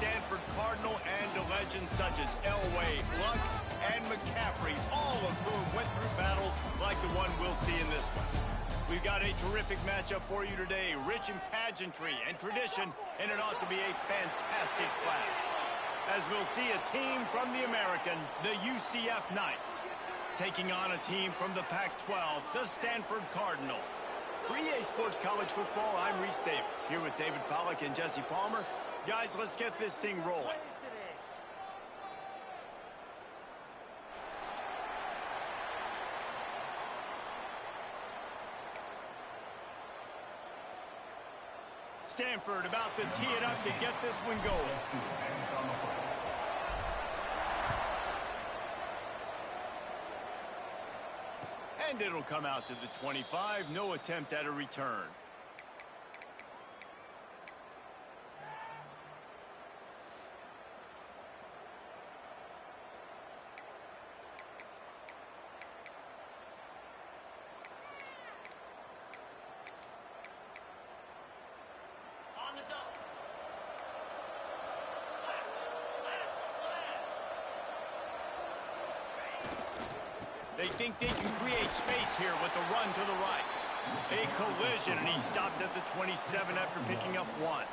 Stanford Cardinal and to legends such as Elway, Luck, and McCaffrey, all of whom went through battles like the one we'll see in this one. We've got a terrific matchup for you today, rich in pageantry and tradition, and it ought to be a fantastic clash. As we'll see a team from the American, the UCF Knights, taking on a team from the Pac-12, the Stanford Cardinal. For EA Sports College Football, I'm Reese Davis, here with David Pollack and Jesse Palmer. Guys, let's get this thing rolling. Stanford about to tee it up to get this one going. And it'll come out to the 25. No attempt at a return. They think they can create space here with a run to the right. A collision, and he stopped at the 27 after picking up one.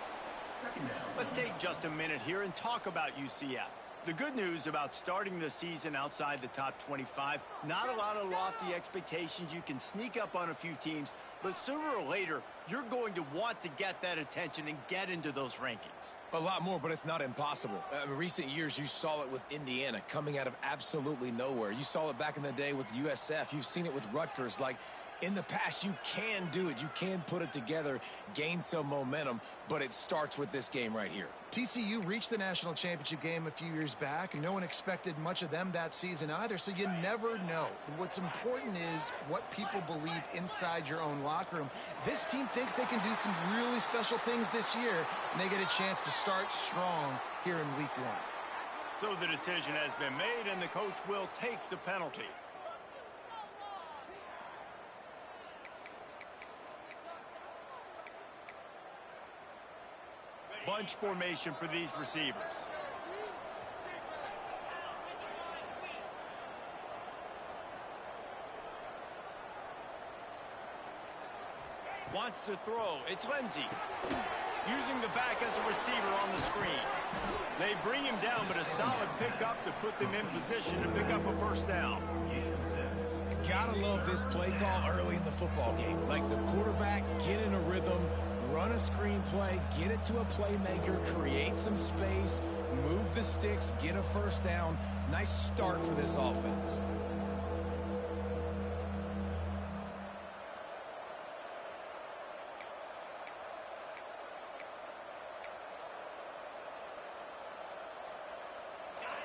Let's take just a minute here and talk about UCF. The good news about starting the season outside the top 25, not a lot of lofty expectations. You can sneak up on a few teams, but sooner or later, you're going to want to get that attention and get into those rankings. A lot more, but it's not impossible. In recent years, you saw it with Indiana coming out of absolutely nowhere. You saw it back in the day with USF. You've seen it with Rutgers. Like, in the past, you can do it. You can put it together, gain some momentum, but it starts with this game right here. TCU reached the national championship game a few years back, and no one expected much of them that season either, so you never know. What's important is what people believe inside your own locker room. This team thinks they can do some really special things this year, and they get a chance to start strong here in week one. So the decision has been made, and the coach will take the penalty. Bunch formation for these receivers. Wants to throw. It's Lindsey. Using the back as a receiver on the screen. They bring him down, but a solid pickup to put them in position to pick up a first down. Gotta love this play call early in the football game. Like the quarterback, get in a rhythm, run a screen play, get it to a playmaker, create some space, move the sticks, get a first down. Nice start for this offense.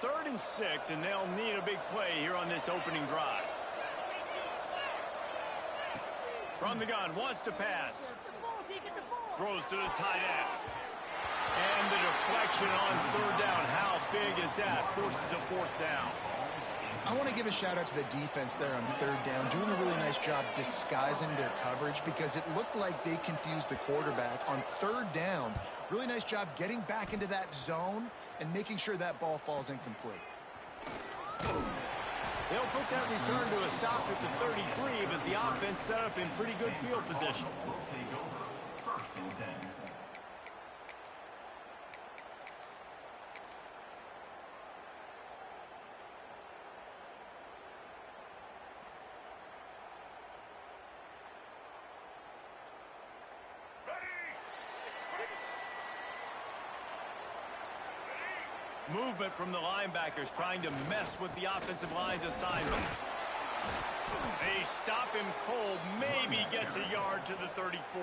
Third and 6, and they'll need a big play here on this opening drive. From the gun, wants to pass. Throws to the tight end. And the deflection on third down. How big is that? Forces a fourth down. I want to give a shout out to the defense there on third down, doing a really nice job disguising their coverage because it looked like they confused the quarterback on third down. Really nice job getting back into that zone and making sure that ball falls incomplete. They'll put that return to a stop at the 33, but the offense set up in pretty good field position. Movement from the linebackers trying to mess with the offensive line's assignments. They stop him cold, maybe gets a yard to the 34.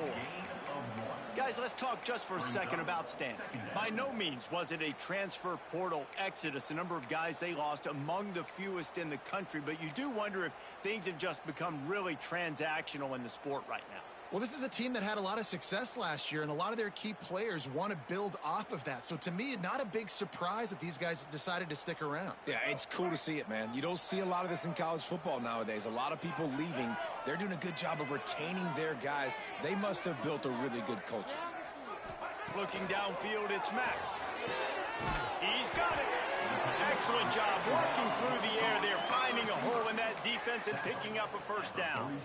Guys, let's talk just for a second about Stanford. By no means was it a transfer portal exodus, a number of guys they lost among the fewest in the country, but you do wonder if things have just become really transactional in the sport right now. Well, this is a team that had a lot of success last year, and a lot of their key players want to build off of that. So to me, not a big surprise that these guys decided to stick around. Yeah, it's cool to see it, man. You don't see a lot of this in college football nowadays. A lot of people leaving. They're doing a good job of retaining their guys. They must have built a really good culture. Looking downfield, it's Mack. He's got it. Excellent job working through the air there, finding a hole in that defense and picking up a first down.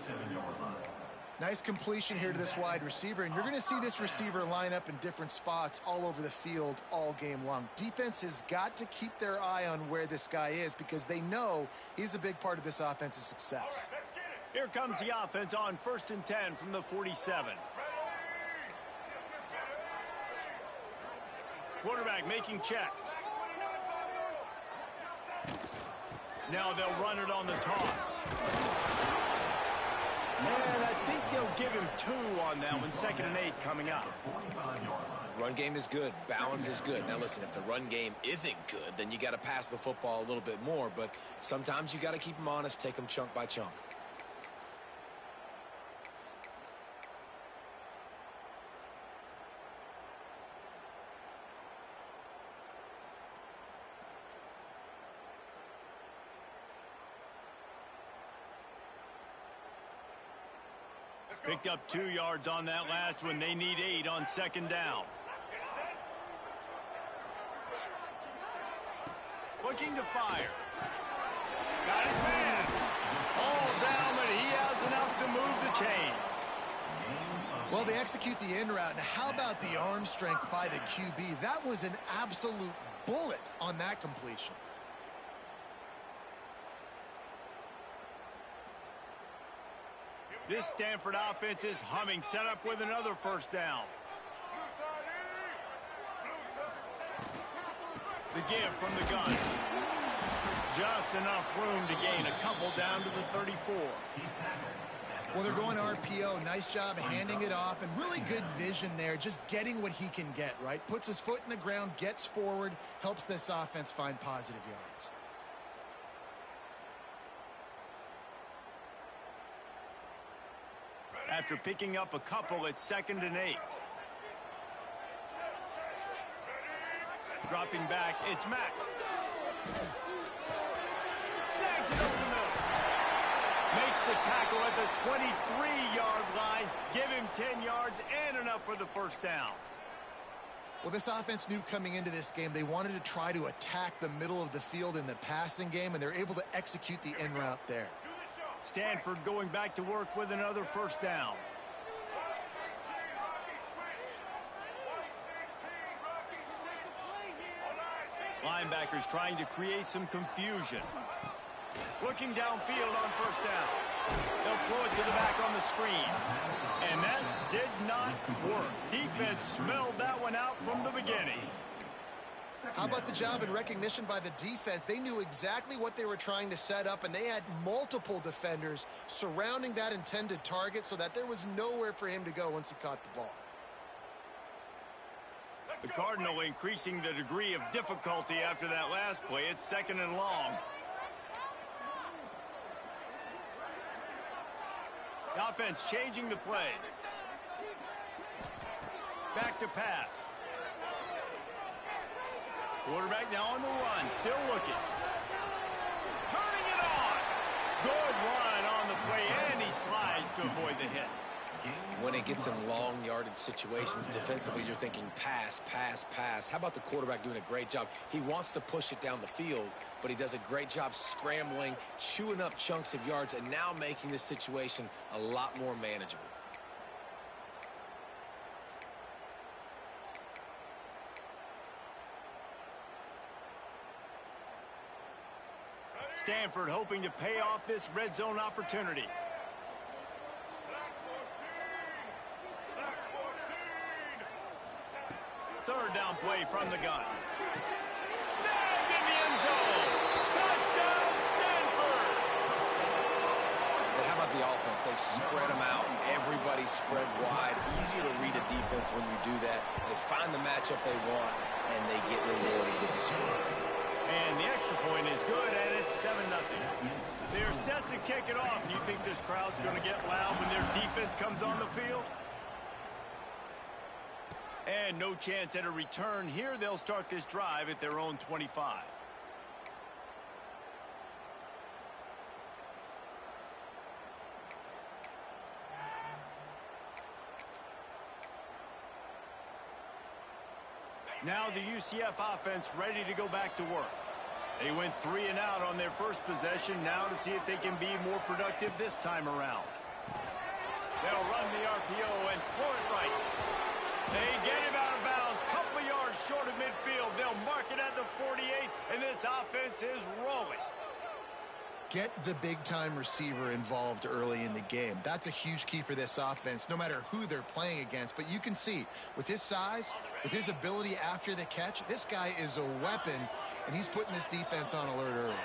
Nice completion here to this wide receiver, and you're going to see this receiver line up in different spots all over the field all game long. Defense has got to keep their eye on where this guy is because they know he's a big part of this offense's success. Here comes the offense on 1st and 10 from the 47. Quarterback making checks. Now they'll run it on the toss. And I think they'll give him 2 on that one. 2nd and 8 coming up. Run game is good. Balance is good. Now, listen, if the run game isn't good, then you got to pass the football a little bit more. But sometimes you got to keep them honest, take them chunk by chunk. Picked up 2 yards on that last one. They need 8 on 2nd down. Looking to fire. Got his man. All down, but he has enough to move the chains. Well, they execute the in route. Now, how about the arm strength by the QB? That was an absolute bullet on that completion. This Stanford offense is humming. Set up with another first down. The give from the gun. Just enough room to gain a couple down to the 34. Well, they're going RPO. Nice job handing it off, and really good vision there, just getting what he can get, right? Puts his foot in the ground, gets forward, helps this offense find positive yards. After picking up a couple, it's 2nd and 8. Dropping back, it's Mack. Snags it over the middle. Makes the tackle at the 23-yard line. Give him 10 yards and enough for the first down. Well, this offense knew coming into this game they wanted to try to attack the middle of the field in the passing game, and they're able to execute the in route there. Stanford going back to work with another first down. Linebackers trying to create some confusion. Looking downfield on first down. They'll throw it to the back on the screen. And that did not work. Defense smelled that one out from the beginning. How about the job and recognition by the defense? They knew exactly what they were trying to set up, and they had multiple defenders surrounding that intended target so that there was nowhere for him to go once he caught the ball. The Cardinal increasing the degree of difficulty after that last play. It's 2nd and long. The offense changing the play. Back to pass. Quarterback now on the run, still looking. Turning it on. Good run on the play, and he slides to avoid the hit. When it gets in long yardage situations defensively, you're thinking pass, pass, pass. How about the quarterback doing a great job? He wants to push it down the field, but he does a great job scrambling, chewing up chunks of yards, and now making this situation a lot more manageable. Stanford hoping to pay off this red zone opportunity. Third down play from the gun. Snagged in the end zone. Touchdown, Stanford. But how about the offense? They spread them out. Everybody spread wide. Easier to read a defense when you do that. They find the matchup they want, and they get rewarded with the score. And the extra point is good, and it's 7-0. They're set to kick it off. And you think this crowd's going to get loud when their defense comes on the field? And no chance at a return here. They'll start this drive at their own 25. Now the UCF offense ready to go back to work. They went 3 and out on their first possession. Now to see if they can be more productive this time around. They'll run the RPO and throw it right. They get him out of bounds. Couple of yards short of midfield. They'll mark it at the 48, and this offense is rolling. Get the big-time receiver involved early in the game. That's a huge key for this offense, no matter who they're playing against. But you can see, with his size, with his ability after the catch, this guy is a weapon, and he's putting this defense on alert early.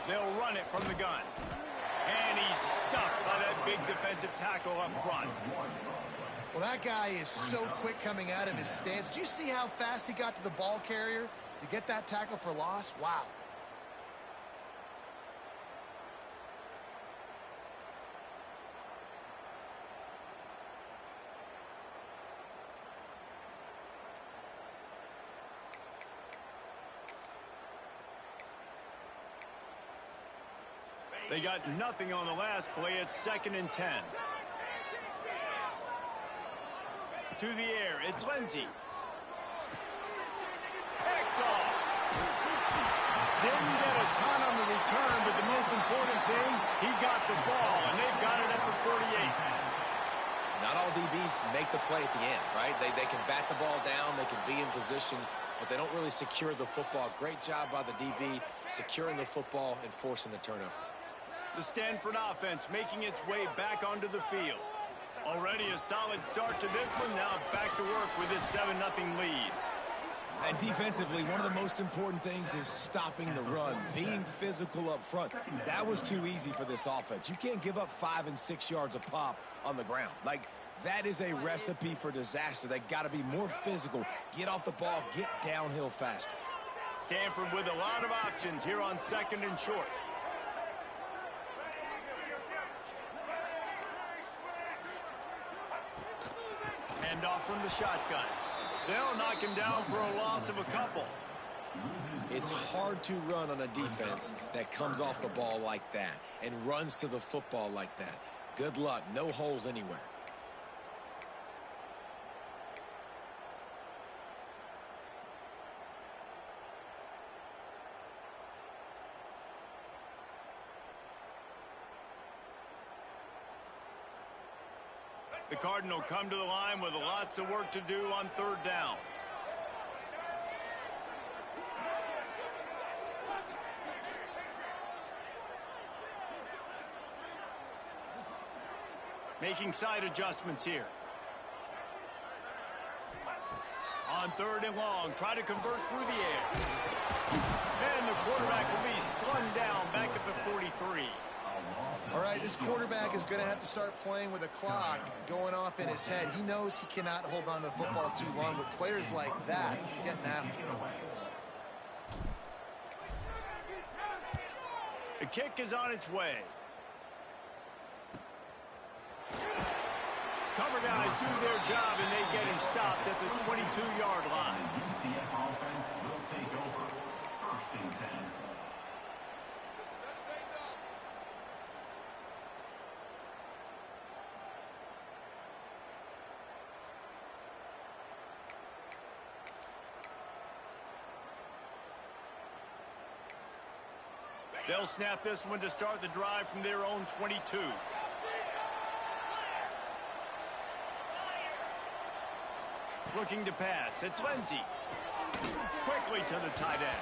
They'll run it from the gun. And he's stuffed by that big defensive tackle up front. Well, that guy is so quick coming out of his stance. Do you see how fast he got to the ball carrier to get that tackle for loss? Wow. They got nothing on the last play. It's 2nd and 10. To the air, it's Lindsey. Picked off. Didn't get a ton on the return, but the most important thing, he got the ball, and they've got it at the 48. Not all DBs make the play at the end, right? They can bat the ball down, they can be in position, but they don't really secure the football. Great job by the DB securing the football and forcing the turnover. The Stanford offense making its way back onto the field. Already a solid start to this one. Now back to work with this 7-0 lead. And defensively, one of the most important things is stopping the run, being physical up front. That was too easy for this offense. You can't give up 5 and 6 yards a pop on the ground. Like, that is a recipe for disaster. They got to be more physical, get off the ball, get downhill faster. Stanford with a lot of options here on 2nd and short. Hand off from the shotgun. They'll knock him down for a loss of a couple. It's hard to run on a defense that comes off the ball like that and runs to the football like that. Good luck. No holes anywhere. The Cardinal come to the line with lots of work to do on 3rd down. Making side adjustments here. On 3rd and long, try to convert through the air. And the quarterback will be slung down back at the 43. All right, this quarterback is going to have to start playing with a clock going off in his head. He knows he cannot hold on to the football too long with players like that getting after him. The kick is on its way. Cover guys do their job, and they get him stopped at the 22-yard line. UCF offense will take over 1st and 10. They'll snap this one to start the drive from their own 22. Looking to pass. It's Lindsey. Quickly to the tight end.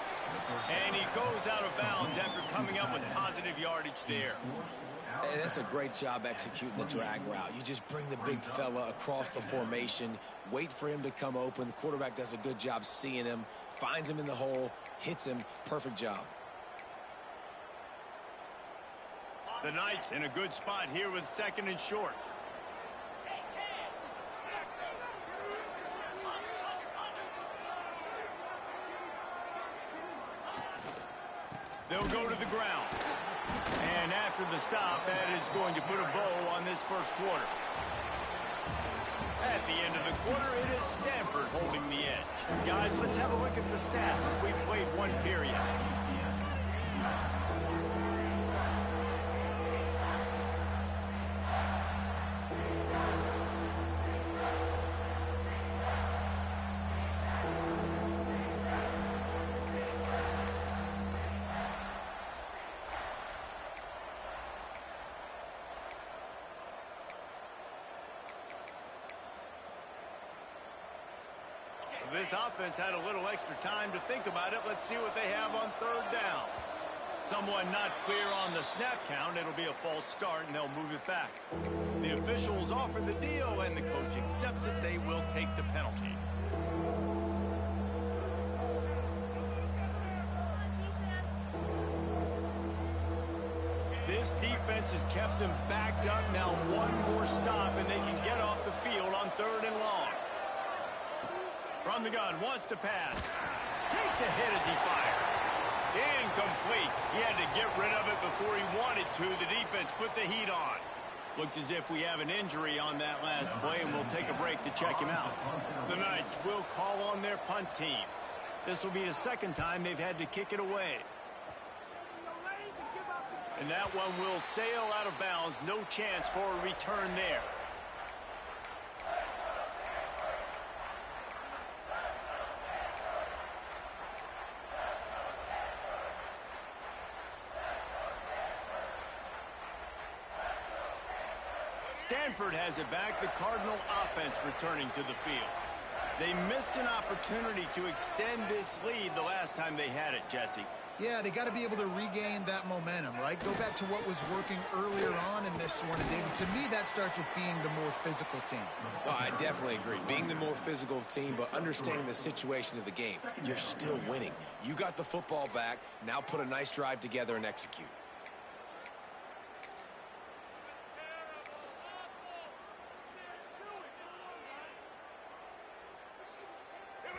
And he goes out of bounds after coming up with positive yardage there. And that's a great job executing the drag route. You just bring the big fella across the formation, wait for him to come open. The quarterback does a good job seeing him, finds him in the hole, hits him. Perfect job. The Knights in a good spot here with 2nd and short. They'll go to the ground. And after the stop, that is going to put a bow on this first quarter. At the end of the quarter, it is Stanford holding the edge. Guys, let's have a look at the stats as we've played one period. this offense had a little extra time to think about it. Let's see what they have on third down. Someone not clear on the snap count. It'll be a false start, and they'll move it back. The officials offer the deal, and the coach accepts it. They will take the penalty. This defense has kept them backed up. Now one more stop, and they can get off the field on third and long. From the gun, wants to pass. Takes a hit as he fires. Incomplete. He had to get rid of it before he wanted to. The defense put the heat on. Looks as if we have an injury on that last play, and we'll take a break to check him out. The Knights will call on their punt team. This will be the second time they've had to kick it away. And that one will sail out of bounds. No chance for a return there. Stanford has it back. The Cardinal offense returning to the field. They missed an opportunity to extend this lead the last time they had it, Jesse. Yeah, they got to be able to regain that momentum, right? Go back to what was working earlier on in this one. And David, to me, that starts with being the more physical team. Oh, I definitely agree. Being the more physical team, but understanding the situation of the game. You're still winning. You got the football back. Now put a nice drive together and execute.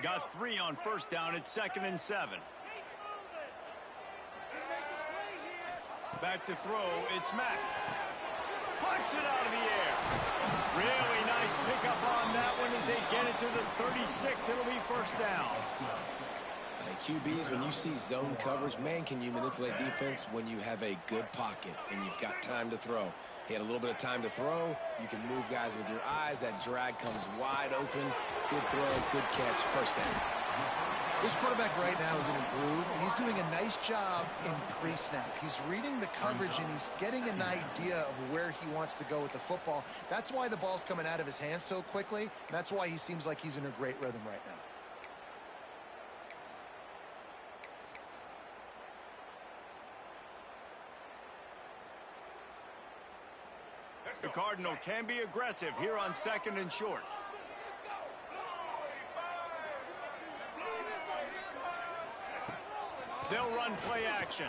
Got 3 on first down. It's 2nd and 7. Back to throw. It's Mack. Punts it out of the air. Really nice pickup on that one as they get it to the 36. It'll be first down. QBs, when you see zone coverage, man, can you manipulate defense when you have a good pocket and you've got time to throw. He had a little bit of time to throw. You can move guys with your eyes. That drag comes wide open. Good throw, good catch, first down. This quarterback right now is in a groove, and he's doing a nice job in pre-snap. He's reading the coverage, and he's getting an idea of where he wants to go with the football. That's why the ball's coming out of his hands so quickly, and that's why he seems like he's in a great rhythm right now. The Cardinal can be aggressive here on 2nd and short. They'll run play action.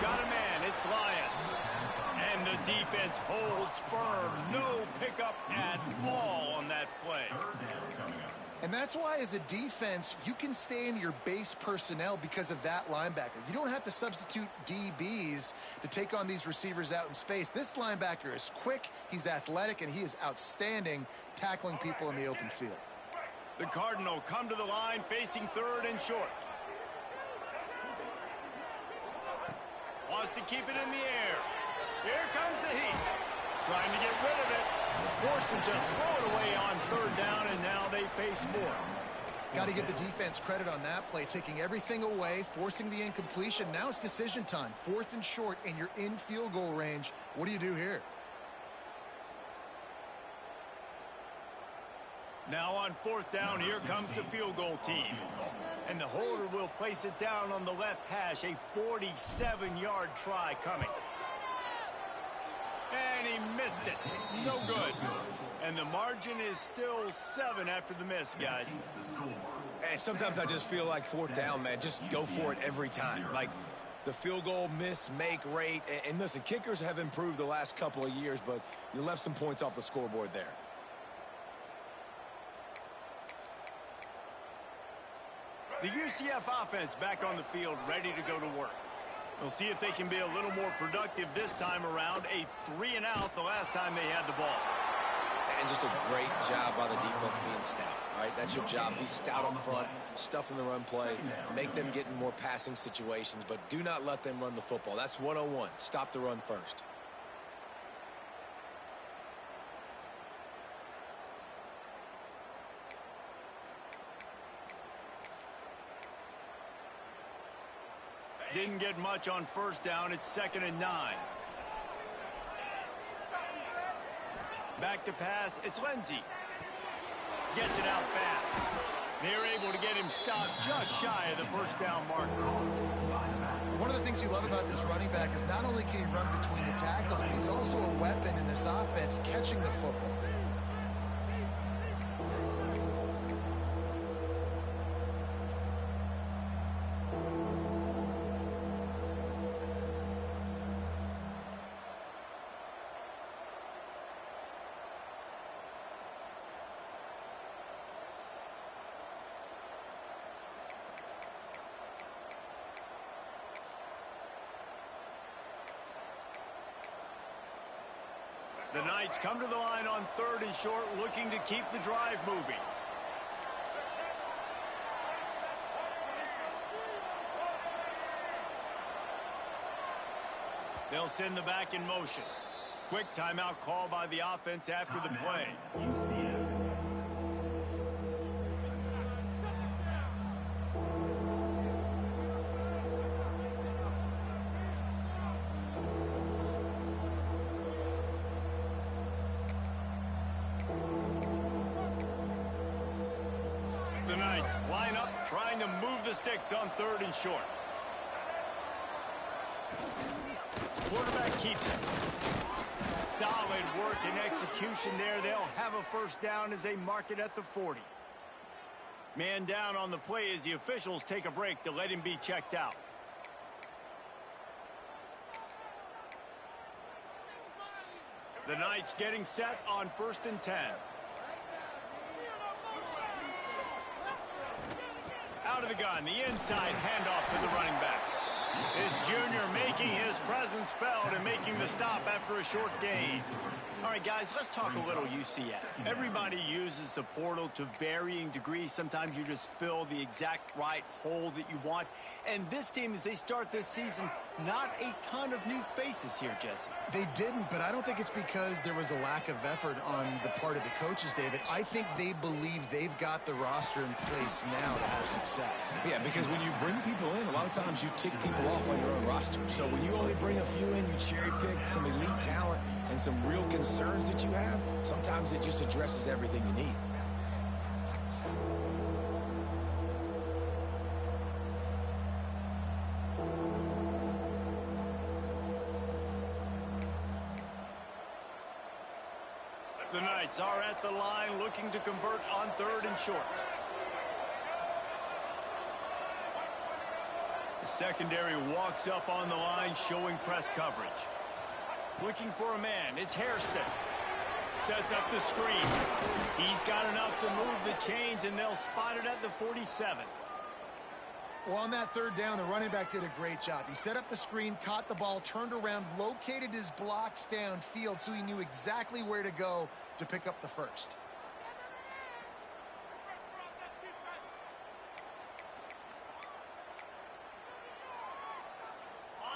Got a man. It's Lyons. And the defense holds firm. No pickup at all on that play. And that's why, as a defense, you can stay in your base personnel because of that linebacker. You don't have to substitute DBs to take on these receivers out in space. This linebacker is quick, he's athletic, and he is outstanding tackling people in the open field. The Cardinal come to the line facing 3rd and short. Wants to keep it in the air. Here comes the heat. Trying to get rid of it. Forced to just throw it away on 3rd down, and now they face 4. Got to give the defense credit on that play, taking everything away, forcing the incompletion. Now it's decision time. 4th and short, and you're in field goal range. What do you do here? Now on 4th down, here comes the field goal team. And the holder will place it down on the left hash. A 47-yard try coming. And he missed it. No good. And the margin is still 7 after the miss, guys. And sometimes I just feel like 4th down, man. Just go for it every time. Like the field goal miss, make rate. And listen, kickers have improved the last couple of years, but you left some points off the scoreboard there. The UCF offense back on the field, ready to go to work. We'll see if they can be a little more productive this time around. A 3-and-out the last time they had the ball. And just a great job by the defense being stout. All right, that's your job. Be stout up front, stuff in the run play, make them get in more passing situations, but do not let them run the football. That's 101. Stop the run first. Didn't get much on 1st down. It's 2nd and 9. Back to pass. It's Lindsey. Gets it out fast. They're able to get him stopped just shy of the first down marker. One of the things you love about this running back is not only can he run between the tackles, but he's also a weapon in this offense catching the football. The Knights come to the line on 3rd and short, looking to keep the drive moving. They'll send the back in motion. Quick timeout call by the offense after the play. UCF. The Knights line up, trying to move the sticks on 3rd and short. Quarterback keeps it. Solid work and execution there. They'll have a first down as they mark it at the 40. Man down on the play as the officials take a break to let him be checked out. The Knights getting set on 1st and 10. Out of the gun, the inside handoff to the running back. This junior making his presence felt and making the stop after a short gain. All right, guys, let's talk a little UCF. Everybody uses the portal to varying degrees. Sometimes you just fill the exact right hole that you want. And this team, as they start this season, not a ton of new faces here, Jesse. They didn't, but I don't think it's because there was a lack of effort on the part of the coaches, David. I think they believe they've got the roster in place now to have success. Yeah, because when you bring people in, a lot of times you tick people off on your own roster. So when you only bring a few in, you cherry pick some elite talent and some real concerns that you have, sometimes it just addresses everything you need. The Knights are at the line looking to convert on 3rd and short. The secondary walks up on the line showing press coverage. Looking for a man. It's Hairston. Sets up the screen. He's got enough to move the chains, and they'll spot it at the 47. Well, on that 3rd down, the running back did a great job. He set up the screen, caught the ball, turned around, located his blocks downfield so he knew exactly where to go to pick up the first.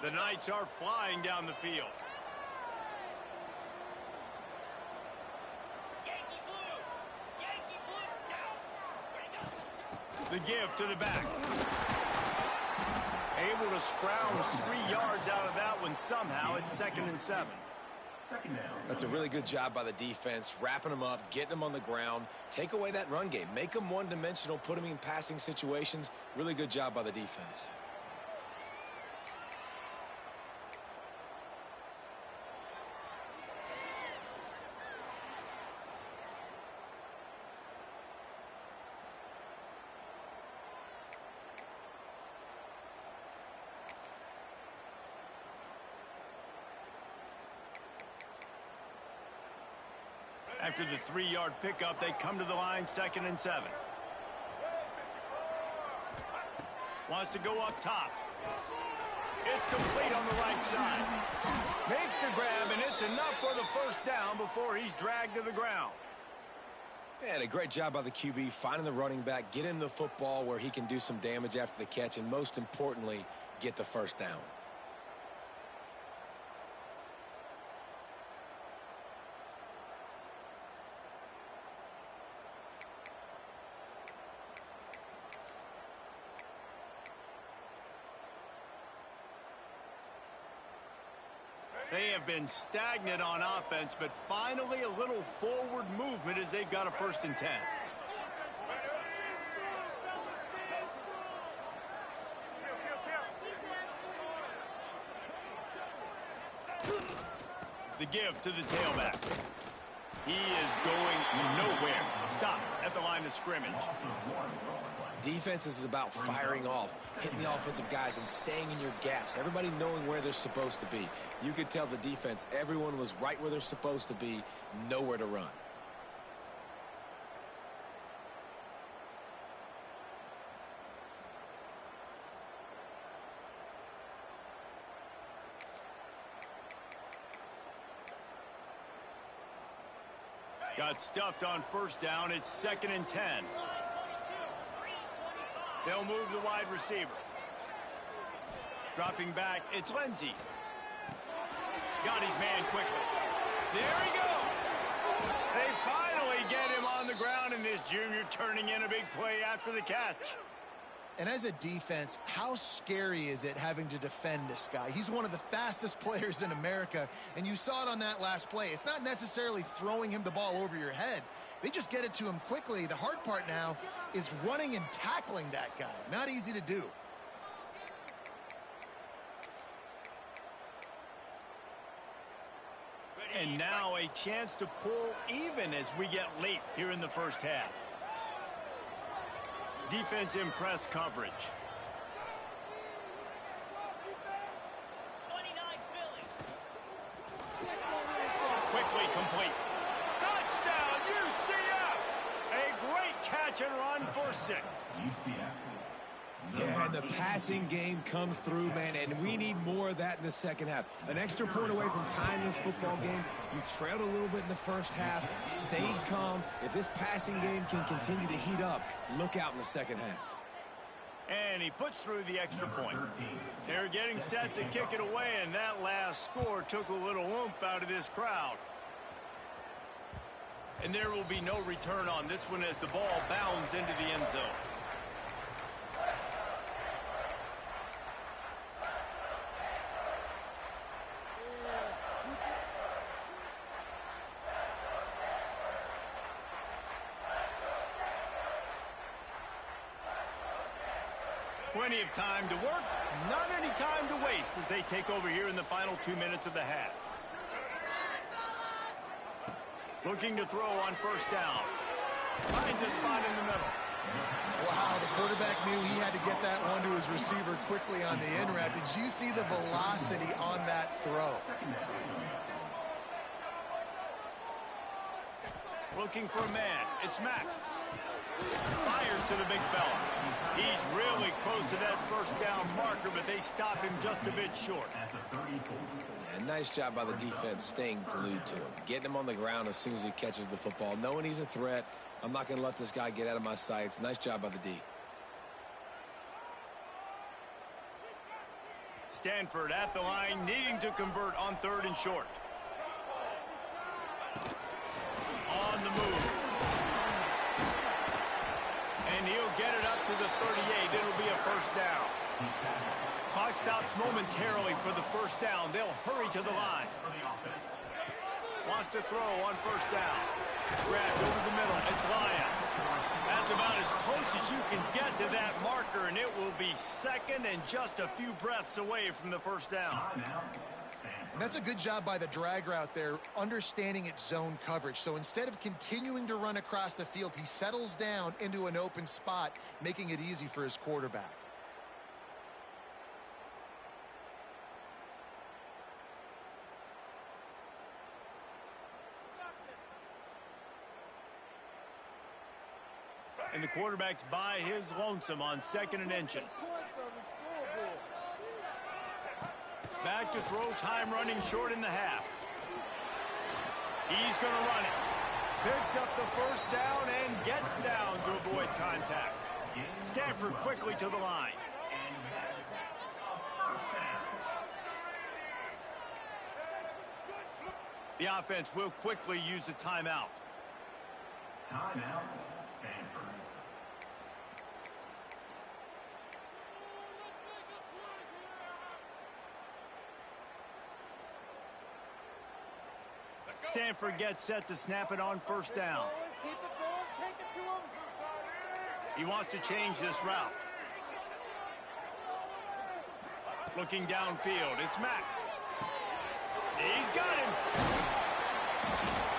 The Knights are flying down the field. The give to the back. Able to scrounge 3 yards out of that one somehow. It's 2nd and 7. Second down. That's a really good job by the defense, wrapping them up, getting them on the ground. Take away that run game. Make them one-dimensional, put them in passing situations. Really good job by the defense. After the 3-yard pickup, they come to the line 2nd and 7. Wants to go up top. It's complete on the right side. Makes the grab, and it's enough for the first down before he's dragged to the ground. And a great job by the QB, finding the running back, get him the football where he can do some damage after the catch, and most importantly, get the first down. They have been stagnant on offense, but finally a little forward movement as they've got a 1st and 10. The give to the tailback. He is going nowhere. Stop at the line of scrimmage. Defense is about firing off, hitting the offensive guys and staying in your gaps. Everybody knowing where they're supposed to be. You could tell the defense, everyone was right where they're supposed to be, nowhere to run. Got stuffed on first down. It's 2nd and 10. They'll move the wide receiver. Dropping back, it's Lindsey. Got his man quickly. There he goes. They finally get him on the ground, and this junior turning in a big play after the catch. And as a defense, how scary is it having to defend this guy? He's one of the fastest players in America, and you saw it on that last play. It's not necessarily throwing him the ball over your head. They just get it to him quickly. The hard part now is running and tackling that guy. Not easy to do. And now a chance to pull even as we get late here in the first half. Defense in press coverage. Quickly complete. Touchdown, UCF! A great catch and run for 6. Yeah, and the passing game comes through, man, and we need more of that in the second half. An extra point away from tying this football game. You trailed a little bit in the first half, stayed calm. If this passing game can continue to heat up, look out in the second half. And he puts through the extra point. They're getting set to kick it away, and that last score took a little oomph out of this crowd. And there will be no return on this one as the ball bounds into the end zone. Plenty of time to work, not any time to waste as they take over here in the final 2 minutes of the half. Looking to throw on first down. Finds a spot in the middle. Wow, the quarterback knew he had to get that one to his receiver quickly on the in route. Did you see the velocity on that throw? Looking for a man. It's Mack. Fires to the big fella. He's really close to that first down marker, but they stop him just a bit short. Yeah, nice job by the defense staying glued to him. Getting him on the ground as soon as he catches the football. Knowing he's a threat, I'm not going to let this guy get out of my sights. Nice job by the D. Stanford at the line, needing to convert on 3rd and short. On the move. And he'll get it up to the 38. It'll be a first down. Clock stops momentarily for the first down. They'll hurry to the line. Wants to throw on first down. Grabbed over the middle. It's Lyons. That's about as close as you can get to that marker, and it will be 2nd and just a few breaths away from the first down. And that's a good job by the drag route there, understanding its zone coverage. So instead of continuing to run across the field, he settles down into an open spot, making it easy for his quarterback. And the quarterback's by his lonesome on 2nd and inches. Back to throw, time running short in the half. He's going to run it. Picks up the first down and gets down to avoid contact. Stanford quickly to the line. The offense will quickly use a timeout. Timeout, Stanford. Stanford gets set to snap it on first down. He wants to change this route. Looking downfield, it's Mack. He's got him.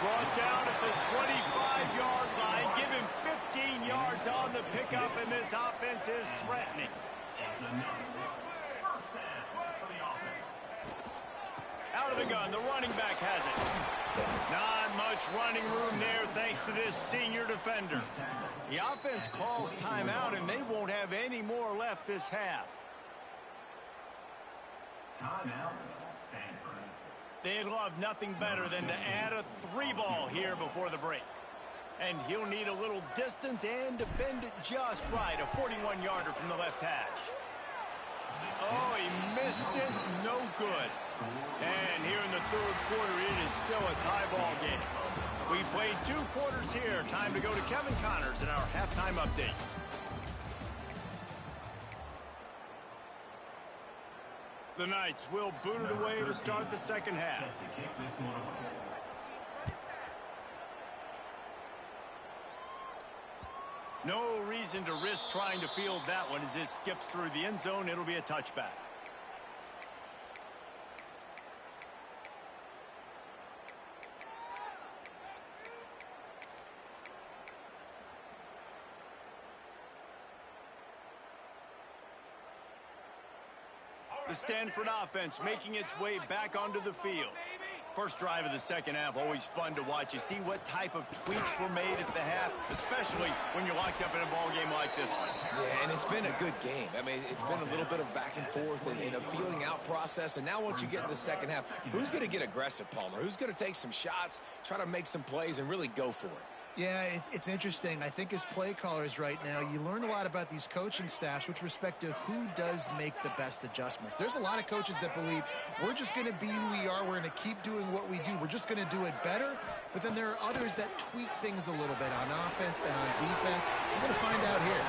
Brought down at the 25-yard line. Give him 15 yards on the pickup, and this offense is threatening. Out of the gun, the running back has it. Not much running room there thanks to this senior defender. The offense calls timeout, and they won't have any more left this half. Timeout, Stanford. They'd love nothing better than to add a 3-ball here before the break. And he'll need a little distance and to bend it just right. A 41-yarder from the left hash. Oh, he missed it. No good. And here in the third quarter, it is still a tie ball game. We played 2 quarters here. Time to go to Kevin Connors in our halftime update. The Knights will boot it away to start the second half. Set to kick this one away. No reason to risk trying to field that one as it skips through the end zone. It'll be a touchback. The Stanford offense making its way back onto the field. First drive of the second half, always fun to watch. You see what type of tweaks were made at the half, especially when you're locked up in a ball game like this one. Yeah, and it's been a good game. I mean, it's been a little bit of back and forth and a feeling out process. And now once you get in the second half, who's going to get aggressive, Palmer? Who's going to take some shots, try to make some plays, and really go for it? Yeah, it's interesting. I think as play callers right now, you learn a lot about these coaching staffs with respect to who does make the best adjustments. There's a lot of coaches that believe we're just going to be who we are. We're going to keep doing what we do. We're just going to do it better. But then there are others that tweak things a little bit on offense and on defense. We're going to find out here.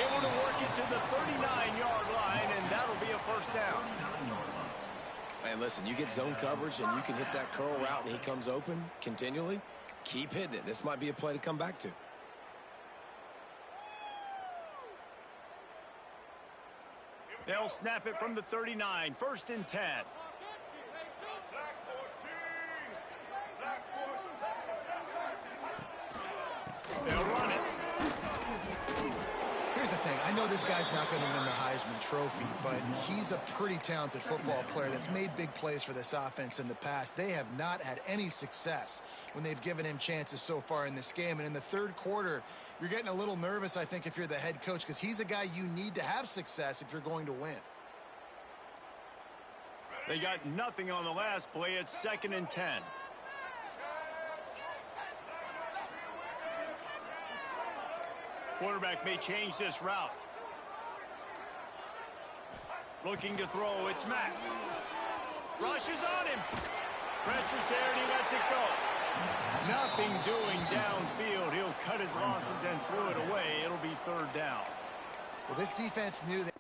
Able to work it to the 39-yard line, and that'll be a first down. And listen, you get zone coverage and you can hit that curl route and he comes open continually. Keep hitting it. This might be a play to come back to. They'll snap it from the 39. First and 10. They'll run it. Here's the thing. I know this guy's not going to win the Heisman Trophy, but he's a pretty talented football player that's made big plays for this offense in the past. They have not had any success when they've given him chances so far in this game. And in the third quarter, you're getting a little nervous, I think, if you're the head coach, because he's a guy you need to have success if you're going to win. They got nothing on the last play. It's second and 10. Quarterback may change this route. Looking to throw, it's Mack. Rushes on him. Pressure's there and he lets it go. Nothing doing downfield. He'll cut his losses and throw it away. It'll be third down. Well, this defense knew that.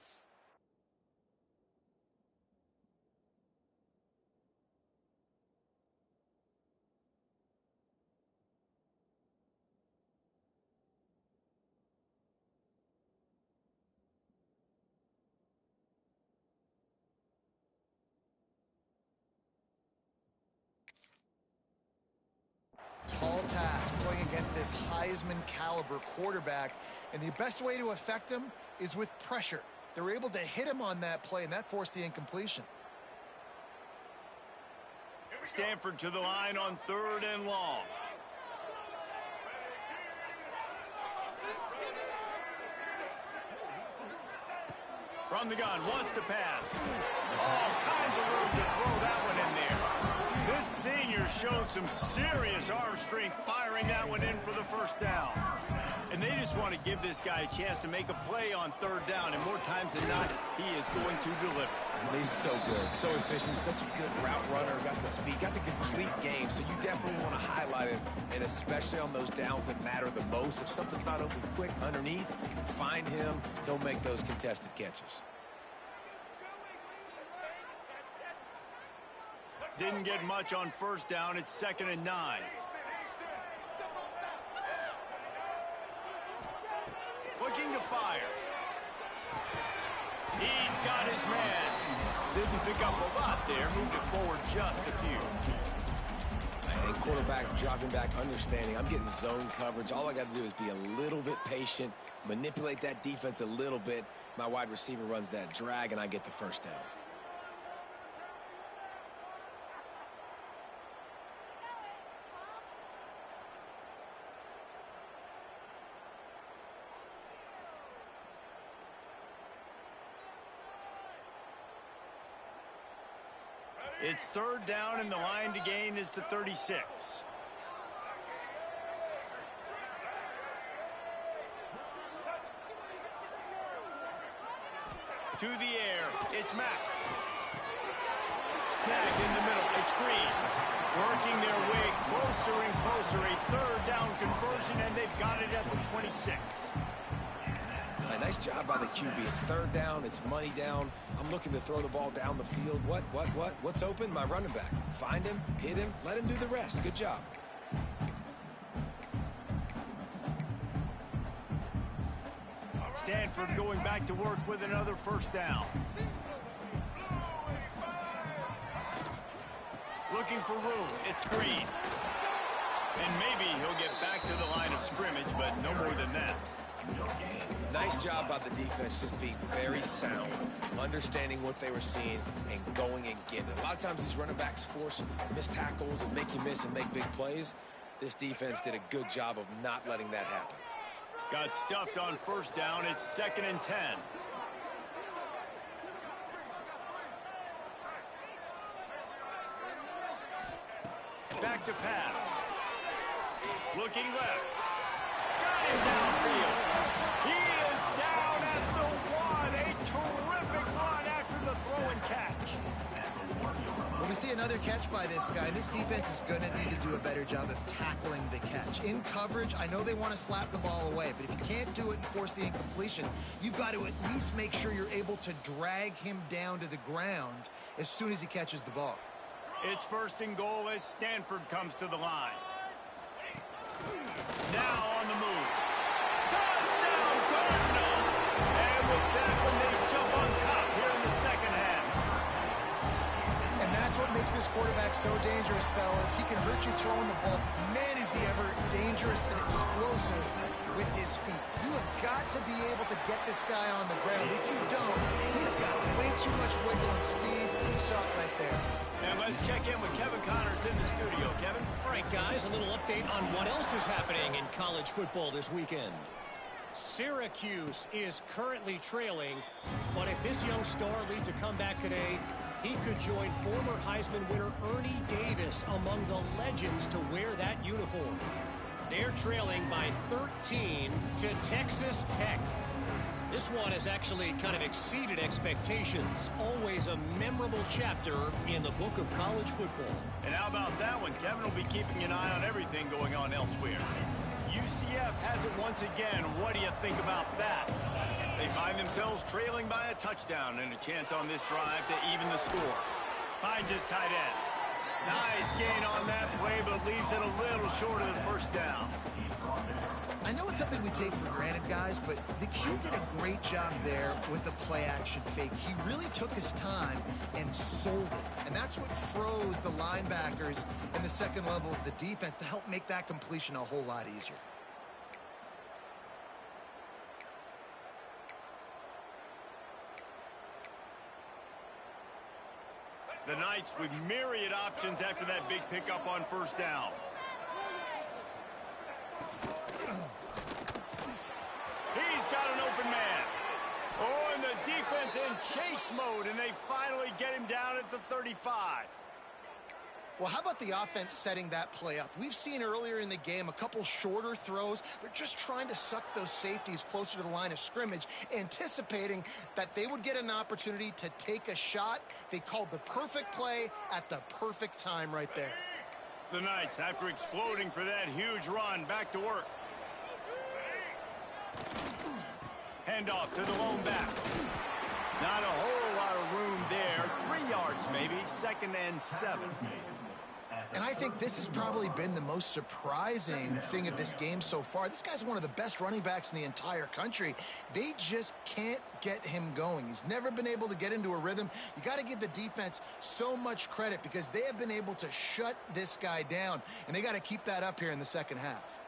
Tall task playing against this Heisman caliber quarterback, and the best way to affect him is with pressure. They were able to hit him on that play, and that forced the incompletion. Stanford to the line on third and long. From the gun, wants to pass. All kinds of room to throw that one in there. This senior showed some serious arm strength firing that one in for the first down. And they just want to give this guy a chance to make a play on third down, and more times than not, he is going to deliver. He's so good, so efficient, such a good route runner, got the speed, got the complete game, so you definitely want to highlight him, and especially on those downs that matter the most. If something's not open quick underneath, find him, he'll make those contested catches. Didn't get much on first down. It's second and 9. Looking to fire. He's got his man. Didn't pick up a lot there. Moved it forward just a few. And quarterback dropping back, understanding I'm getting zone coverage. All I got to do is be a little bit patient, manipulate that defense a little bit. My wide receiver runs that drag, and I get the first down. It's third down, and the line to gain is the 36. To the air, it's Mack. Snag in the middle, it's Green. Working their way closer and closer. A third down conversion, and they've got it at the 26. Nice job by the QB. It's third down. It's money down. I'm looking to throw the ball down the field. What's open? My running back. Find him, hit him, let him do the rest. Good job. Stanford going back to work with another first down. Looking for room. It's Green. And maybe he'll get back to the line of scrimmage, but no more than that. Nice job by the defense, just being very sound, understanding what they were seeing, and going and getting it. A lot of times these running backs force missed tackles and make you miss and make big plays. This defense did a good job of not letting that happen. Got stuffed on first down. It's 2nd and 10. Back to pass. Looking left. Got him downfield. He is down at the 1. A terrific run after the throw and catch. Well, we see another catch by this guy. This defense is going to need to do a better job of tackling the catch. In coverage, I know they want to slap the ball away, but if you can't do it and force the incompletion, you've got to at least make sure you're able to drag him down to the ground as soon as he catches the ball. It's 1st and goal as Stanford comes to the line. Now on the move. Touchdown, Cardinal! And with that one, they jump on top here in the second half. And that's what makes this quarterback so dangerous, fellas. He can hurt you throwing the ball. Man, is he ever dangerous and explosive with his feet. You have got to be able to get this guy on the ground. If you don't, he's got way too much wiggle and speed. You saw it right there. And let's check in with Kevin Connors in the studio. Kevin? All right, guys, a little update on what else is happening in college football this weekend. Syracuse is currently trailing, but if this young star leads a comeback today, he could join former Heisman winner Ernie Davis among the legends to wear that uniform. They're trailing by 13 to Texas Tech. This one has actually kind of exceeded expectations. Always a memorable chapter in the book of college football. And how about that one? Kevin will be keeping an eye on everything going on elsewhere. UCF has it once again. What do you think about that? They find themselves trailing by a touchdown and a chance on this drive to even the score. Finds his tight end. Nice gain on that play, but leaves it a little short of the first down. I know it's something we take for granted, guys, but the Q did a great job there with the play-action fake. He really took his time and sold it. And that's what froze the linebackers in the second level of the defense to help make that completion a whole lot easier. The Knights with myriad options after that big pickup on first down. He's got an open man. Oh, and the defense in chase mode, and they finally get him down at the 35. Well, how about the offense setting that play up? We've seen earlier in the game a couple shorter throws. They're just trying to suck those safeties closer to the line of scrimmage, anticipating that they would get an opportunity to take a shot. They called the perfect play at the perfect time right there. The Knights, after exploding for that huge run, back to work. Handoff to the lone back. Not a whole lot of room there. 3 yards maybe. 2nd and 7. And I think this has probably been the most surprising thing of this game so far. This guy's one of the best running backs in the entire country. They just can't get him going. He's never been able to get into a rhythm. You got to give the defense so much credit because they have been able to shut this guy down, and they got to keep that up here in the second half.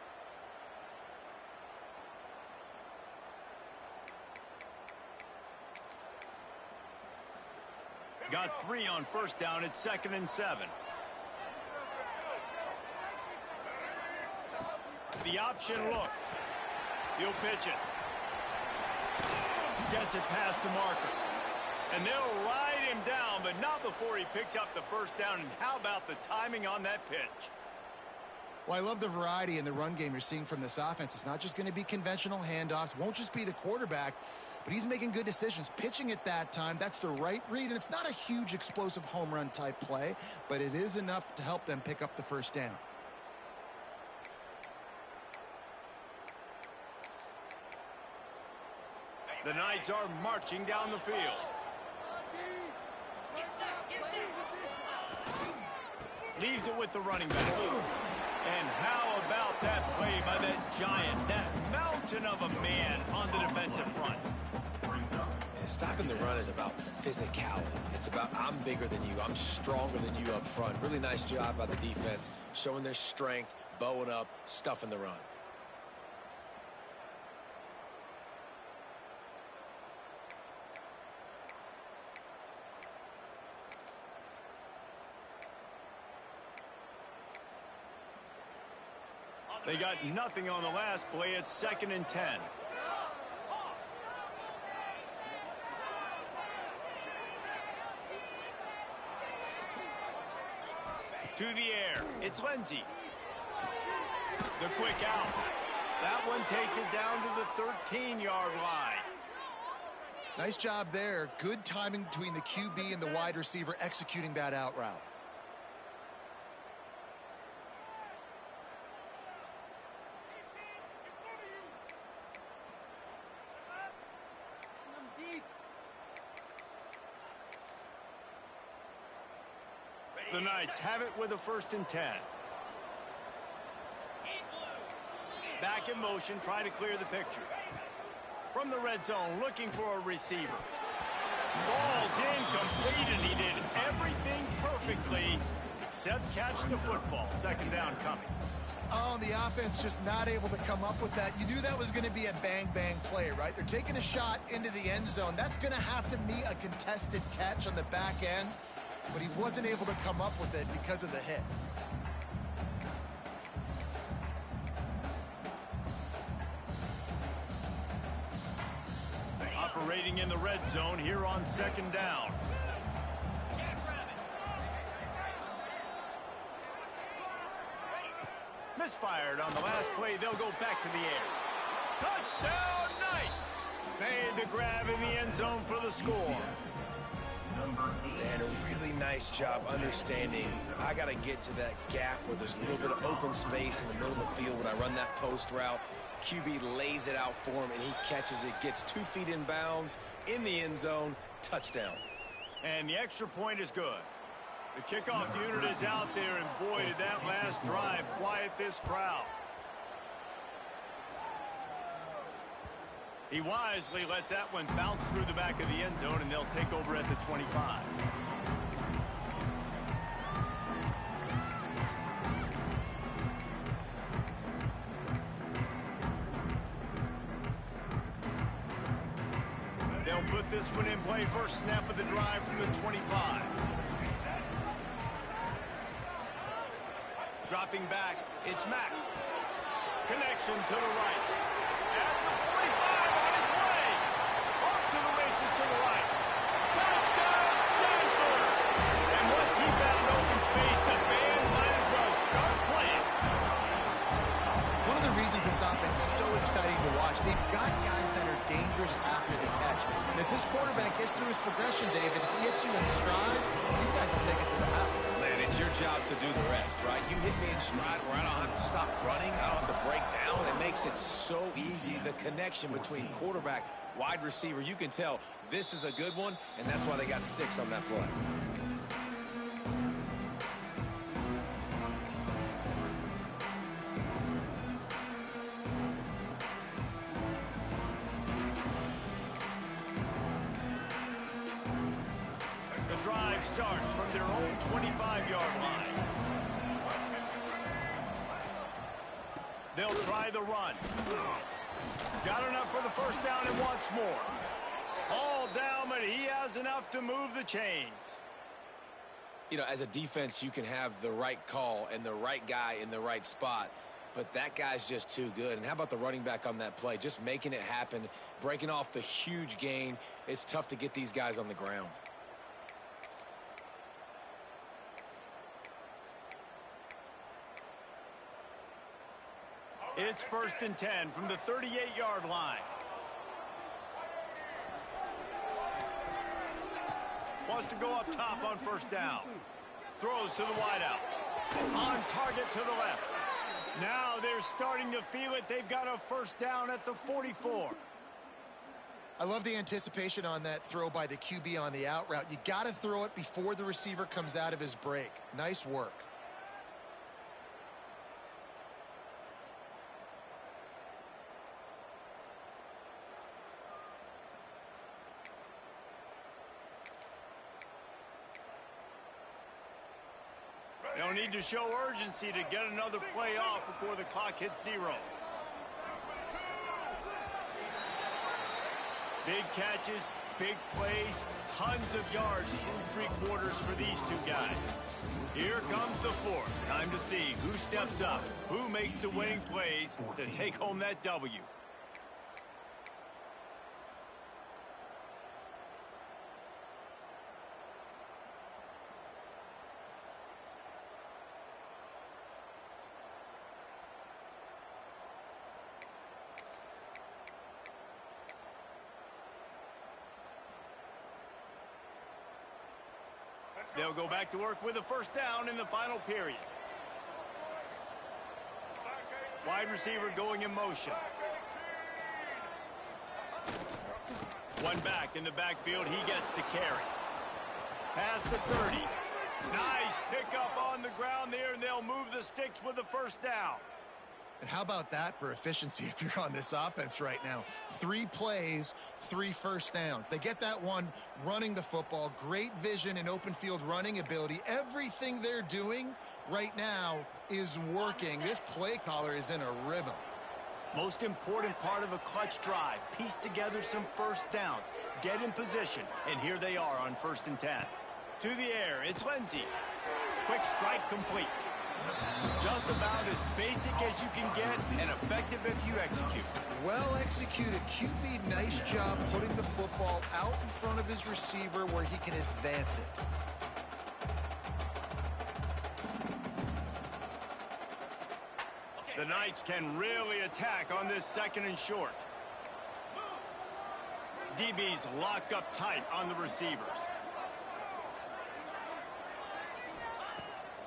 Got 3 on first down. It's 2nd and 7. The option look. He'll pitch it. Gets it past the marker. And they'll ride him down, but not before he picked up the first down. And how about the timing on that pitch? Well, I love the variety in the run game you're seeing from this offense. It's not just going to be conventional handoffs. Won't just be the quarterback, but he's making good decisions. Pitching at that time, that's the right read. And it's not a huge explosive home run type play, but it is enough to help them pick up the first down. The Knights are marching down the field. Leaves it with the running back. And how about that play by that giant, that mountain of a man on the defensive front? And stopping the run is about physicality. It's about I'm bigger than you. I'm stronger than you up front. Really nice job by the defense, showing their strength, bowing up, stuffing the run. They got nothing on the last play. It's 2nd and 10. To the air. It's Lindsey. The quick out. That one takes it down to the 13-yard line. Nice job there. Good timing between the QB and the wide receiver executing that out route. The Knights have it with a 1st and 10. Back in motion, trying to clear the picture. From the red zone, looking for a receiver. Falls incomplete, and he did everything perfectly except catch the football. 2nd down coming. Oh, the offense just not able to come up with that. You knew that was going to be a bang-bang play, right? They're taking a shot into the end zone. That's going to have to be a contested catch on the back end, but he wasn't able to come up with it because of the hit. Operating in the red zone here on 2nd down. Misfired on the last play. They'll go back to the air. Touchdown, Knights! Made the grab in the end zone for the score. And a really nice job understanding I got to get to that gap where there's a little bit of open space in the middle of the field when I run that post route. QB lays it out for him, and he catches it, gets 2 feet in bounds, in the end zone, touchdown. And the extra point is good. The kickoff unit is out there, and boy, did that last drive quiet this crowd. He wisely lets that one bounce through the back of the end zone, and they'll take over at the 25. They'll put this one in play. First snap of the drive from the 25. Dropping back, it's Mack. Connection to the right. At the 45 on its way. Off to the races to the right. Touchdown, Stanford! And once he found open space, the band might as well start playing. One of the reasons this offense is so exciting to watch, they've got guys that are dangerous after the catch. And if this quarterback gets through his progression, David, if he hits you in stride, these guys will take it to the house. Man, it's your job to do the rest, right? You hit me in stride where I don't have to stop running. I don't have to break down. It makes it so easy. The connection between quarterback, wide receiver, you can tell this is a good one, and that's why they got 6 on that play. drive starts from their own 25-yard line. They'll try the run. Got enough for the first down and wants more. All down, but he has enough to move the chains. You know, as a defense, you can have the right call and the right guy in the right spot, but that guy's just too good. And how about the running back on that play? Just making it happen, breaking off the huge gain. It's tough to get these guys on the ground. It's 1st and 10 from the 38-yard line. Wants to go up top on first down. Throws to the wideout. On target to the left. Now they're starting to feel it. They've got a first down at the 44. I love the anticipation on that throw by the QB on the out route. You got to throw it before the receiver comes out of his break. Nice work. They'll need to show urgency to get another play off before the clock hits 0. Big catches, big plays, tons of yards through 3 quarters for these two guys. Here comes the 4th. Time to see who steps up, who makes the winning plays to take home that W. They'll go back to work with a first down in the final period. Wide receiver going in motion. One back in the backfield. He gets the carry. Past the 30. Nice pickup on the ground there, and they'll move the sticks with the first down. And how about that for efficiency if you're on this offense right now? 3 plays, 3 first downs. They get that one running the football. Great vision and open field running ability. Everything they're doing right now is working. This play caller is in a rhythm. Most important part of a clutch drive. Piece together some first downs. Get in position. And here they are on 1st and 10. To the air. It's Lindsey. Quick strike complete. Just about as basic as you can get and effective if you execute. Well executed. QB, nice job putting the football out in front of his receiver where he can advance it. The Knights can really attack on this 2nd and short. DB's locked up tight on the receivers.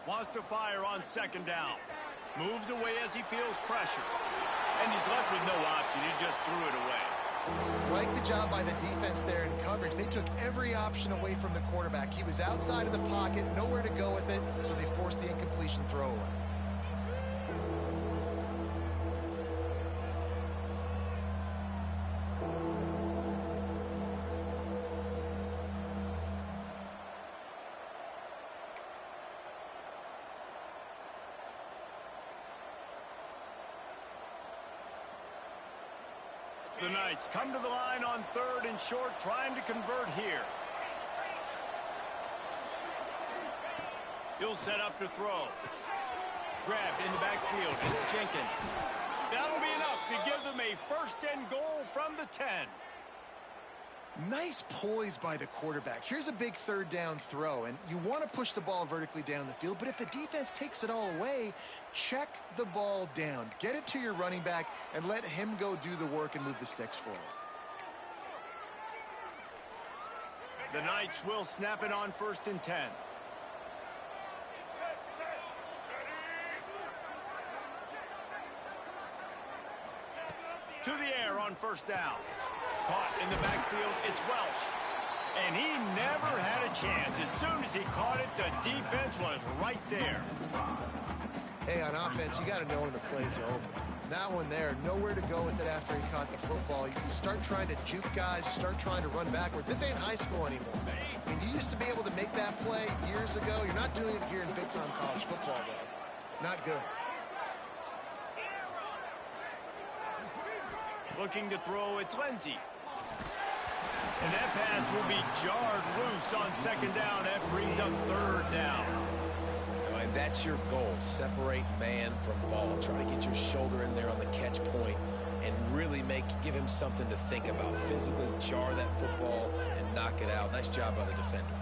Wants to fire on 2nd down. Moves away as he feels pressure. And he's left with no option. He just threw it away. Like the job by the defense there in coverage. They took every option away from the quarterback. He was outside of the pocket, nowhere to go with it, so they forced the incompletion throwaway. The Knights come to the line on 3rd and short, trying to convert here. He'll set up to throw. Grabbed in the backfield. It's Jenkins. That'll be enough to give them a 1st and goal from the 10. Nice poise by the quarterback. Here's a big 3rd down throw, and you want to push the ball vertically down the field, but if the defense takes it all away, check the ball down. Get it to your running back and let him go do the work and move the sticks forward. The Knights will snap it on 1st and 10. To the air on 1st down. Caught in the backfield, it's Welsh. And he never had a chance. As soon as he caught it, the defense was right there. Hey, on offense, you got to know when the play's over. That one there, nowhere to go with it after he caught the football. You start trying to juke guys, you start trying to run backward. This ain't high school anymore. I mean, you used to be able to make that play years ago. You're not doing it here in big-time college football, though. Not good. Looking to throw, it's Lindsey. And that pass will be jarred loose on second down. That brings up third down. And that's your goal. Separate man from ball. Try to get your shoulder in there on the catch point and really give him something to think about. Physically jar that football and knock it out. Nice job by the defender.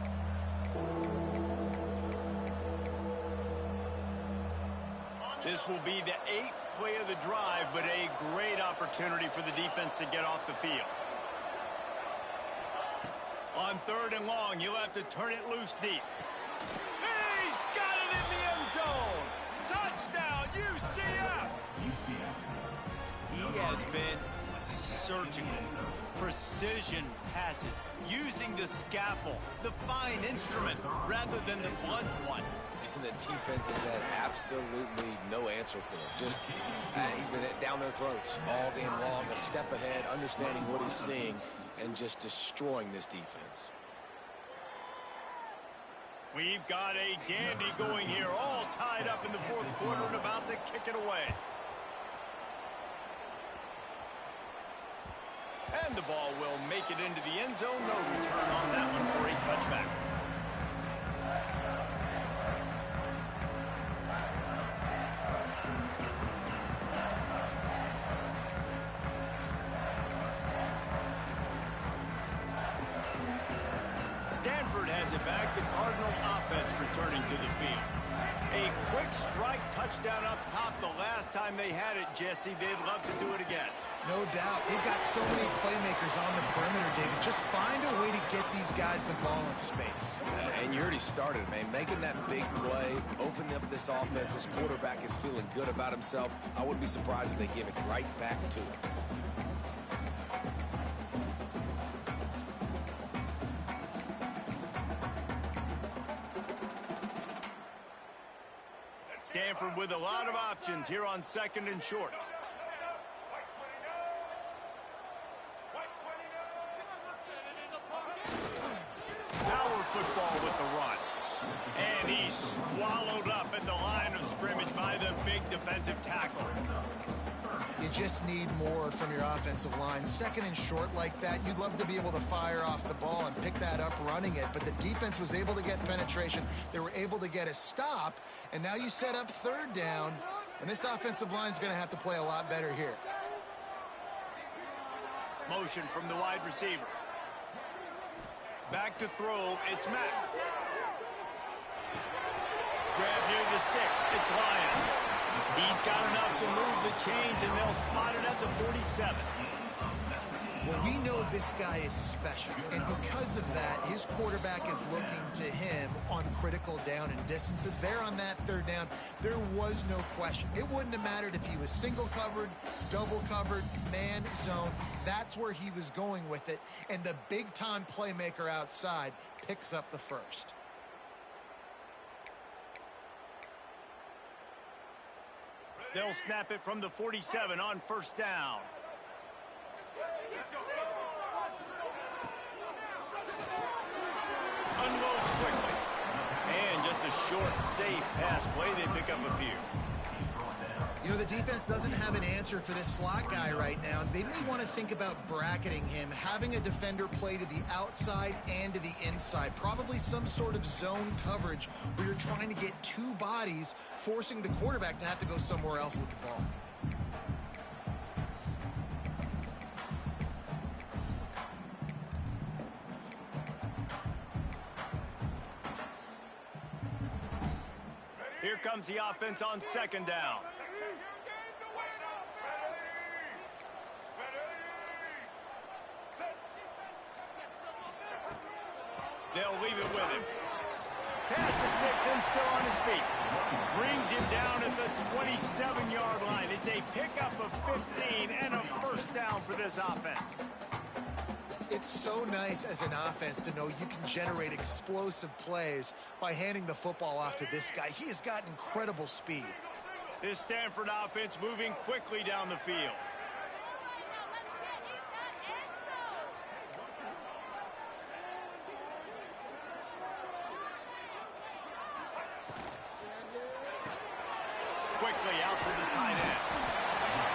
This will be the 8th play of the drive, but a great opportunity for the defense to get off the field. On third and long, you'll have to turn it loose deep. He's got it in the end zone. Touchdown, UCF. He has been surgical. Precision passes, using the scalpel, the fine instrument, rather than the blunt one. And the defense has had absolutely no answer for him. Just, he's been down their throats all game long, a step ahead, understanding what he's seeing, and just destroying this defense. We've got a dandy going here, all tied up in the fourth quarter and about to kick it away. And the ball will make it into the end zone. No return on that one for a touchback. Stanford has it back. The Cardinal offense returning to the field. A quick strike touchdown up top the last time they had it, Jesse. They'd love to do it again. No doubt. They've got so many playmakers on the perimeter, David. Just find a way to get these guys the ball in space. And you already started, man. Making that big play, opening up this offense. This quarterback is feeling good about himself. I wouldn't be surprised if they give it right back to him. Stanford with a lot of options here on second and short. Power football with the run. And he's swallowed up at the line of scrimmage by the big defensive tackle. You just need more from your offensive line. Second and short like that, you'd love to be able to fire off the ball and pick that up running it, but the defense was able to get penetration. They were able to get a stop, and now you set up third down, and this offensive line is going to have to play a lot better here. Motion from the wide receiver. Back to throw, it's Matt. Grab near the sticks, it's Lyons. He's got enough to move the chains, and they'll spot it at the 47. Well, we know this guy is special, and because of that, his quarterback is looking to him on critical down and distances. There on that third down, there was no question. It wouldn't have mattered if he was single covered, double covered, man zone. That's where he was going with it, and the big-time playmaker outside picks up the first. They'll snap it from the 47 on first down. Unloads quickly. And just a short, safe pass play. They pick up a few. You know, the defense doesn't have an answer for this slot guy right now. They may want to think about bracketing him, having a defender play to the outside and to the inside. Probably some sort of zone coverage where you're trying to get two bodies, forcing the quarterback to have to go somewhere else with the ball. Here comes the offense on second down. They'll leave it with him. Pass the sticks and still on his feet. Brings him down at the 27-yard line. It's a pickup of 15 and a first down for this offense. It's so nice as an offense to know you can generate explosive plays by handing the football off to this guy. He has got incredible speed. This Stanford offense moving quickly down the field. Quickly out to the tight end.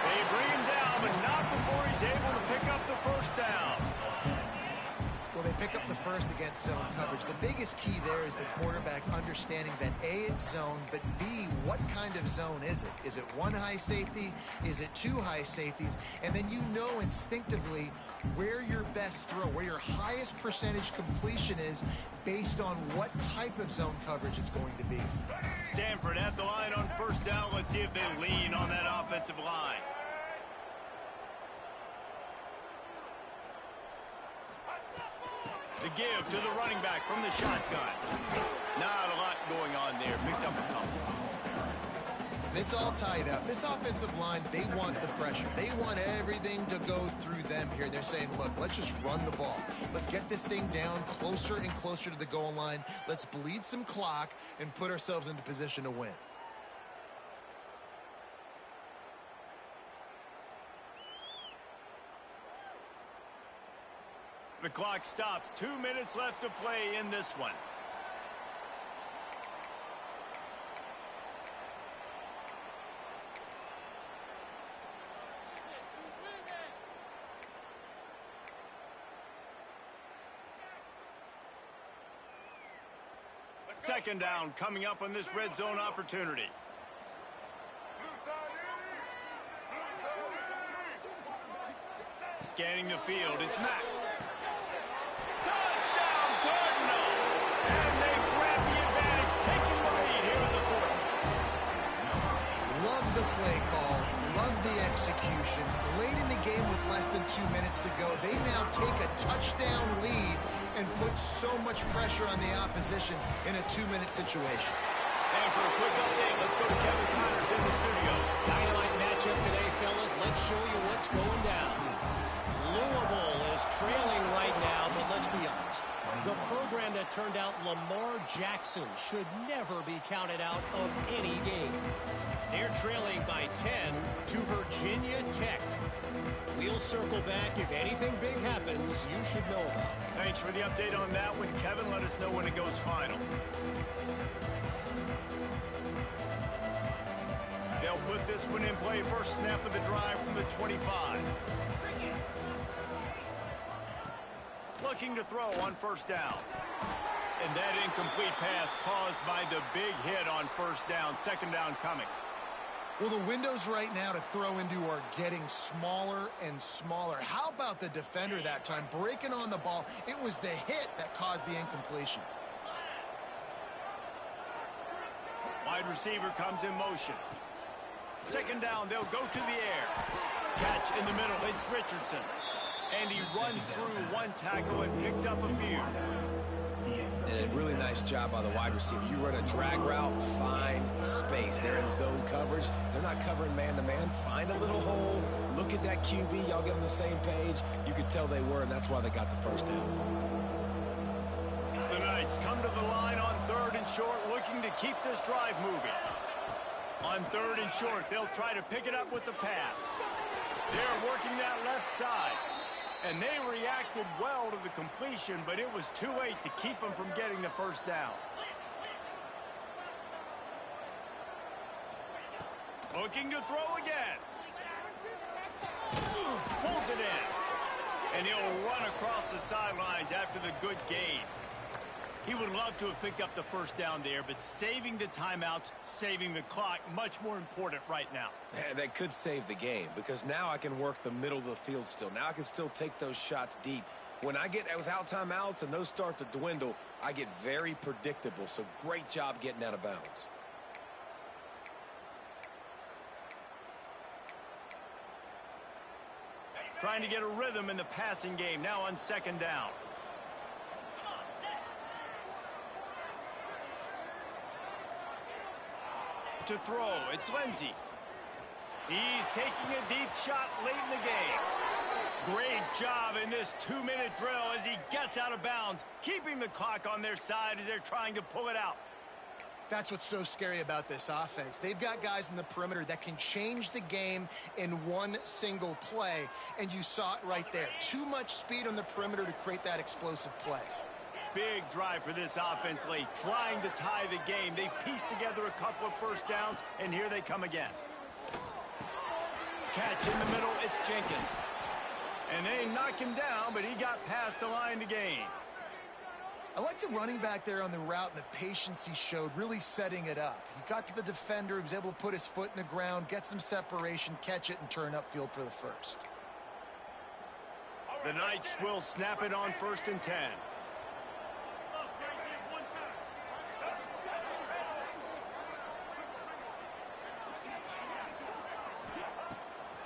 They bring him down, but not before he's able to pick up the first down. Well, they pick up the first against zone coverage. The biggest key there is the quarterback understanding that A, it's zone, but B, what kind of zone is it? Is it one high safety? Is it two high safeties? And then you know instinctively where your best throw, where your highest percentage completion is based on what type of zone coverage it's going to be. Stanford at the line on first down. Let's see if they lean on that offensive line. The give to the running back from the shotgun. Not a lot going on there. Picked up a couple. It's all tied up. This offensive line, they want the pressure. They want everything to go through them here. They're saying, look, let's just run the ball. Let's get this thing down closer and closer to the goal line. Let's bleed some clock and put ourselves into position to win. The clock stops. 2 minutes left to play in this one. Second down coming up on this red zone opportunity. Scanning the field, it's Mack. Touchdown, Cardinal! And they grab the advantage, taking the lead here in the fourth. Love the play call. Love the execution. Late in the game with less than 2 minutes to go, they now take a touchdown lead and put so much pressure on the opposition in a 2-minute situation. And for a quick update, let's go to Kevin Connors in the studio. Dynamite matchup today, fellas. Let's show you what's going down. Louisville is trailing right now, but let's be honest. The program that turned out Lamar Jackson should never be counted out of any game. They're trailing by 10 to Virginia Tech. We'll circle back. If anything big happens, you should know about it. Thanks for the update on that one, Kevin. Let us know when it goes final. They'll put this one in play. First snap of the drive from the 25. Looking to throw on first down. And that incomplete pass caused by the big hit on first down. Second down coming. Well, the windows right now to throw into are getting smaller and smaller. How about the defender that time breaking on the ball? It was the hit that caused the incompletion. Wide receiver comes in motion. Second down, they'll go to the air. Catch in the middle, it's Richardson. And he runs through one tackle and picks up a few. And a really nice job by the wide receiver. You run a drag route, find space. They're in zone coverage. They're not covering man-to-man. Find a little hole. Look at that QB. Y'all get on the same page. You could tell they were, and that's why they got the first down. The Knights come to the line on third and short, looking to keep this drive moving. On third and short, they'll try to pick it up with the pass. They're working that left side. And they reacted well to the completion, but it was too late to keep them from getting the first down. Looking to throw again. Pulls it in. And he'll run across the sidelines after the good gain. He would love to have picked up the first down there, but saving the timeouts, saving the clock, much more important right now. And that could save the game, because now I can work the middle of the field still. Now I can still take those shots deep. When I get without timeouts and those start to dwindle, I get very predictable. So great job getting out of bounds. Trying to get a rhythm in the passing game, now on second down. To throw, it's Lindsey. He's taking a deep shot late in the game. Great job in this 2-minute drill as he gets out of bounds, keeping the clock on their side as they're trying to pull it out. That's what's so scary about this offense. They've got guys in the perimeter that can change the game in one single play, and you saw it right there. Too much speed on the perimeter to create that explosive play. Big drive for this offense late, trying to tie the game. They pieced together a couple of first downs, and here they come again. Catch in the middle, it's Jenkins. And they knock him down, but he got past the line to gain. I like the running back there on the route and the patience he showed, really setting it up. He got to the defender, he was able to put his foot in the ground, get some separation, catch it, and turn upfield for the first. The Knights will snap it on 1st and 10.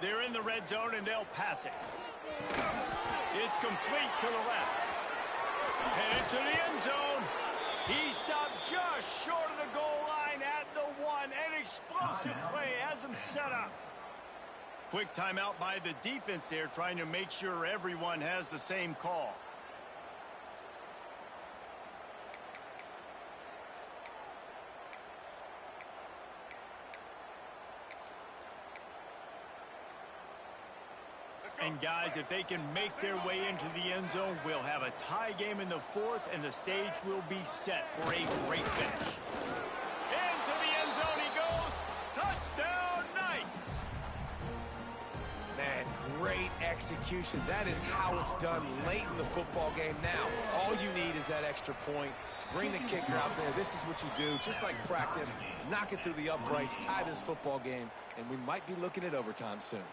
They're in the red zone, and they'll pass it. It's complete to the left. Headed to the end zone. He stopped just short of the goal line at the 1. An explosive play has him set up. Quick timeout by the defense there, trying to make sure everyone has the same call. And guys, if they can make their way into the end zone, we'll have a tie game in the 4th, and the stage will be set for a great finish. Into the end zone he goes. Touchdown, Knights! Man, great execution. That is how it's done late in the football game now. All you need is that extra point. Bring the kicker out there. This is what you do, just like practice. Knock it through the uprights, tie this football game, and we might be looking at overtime soon.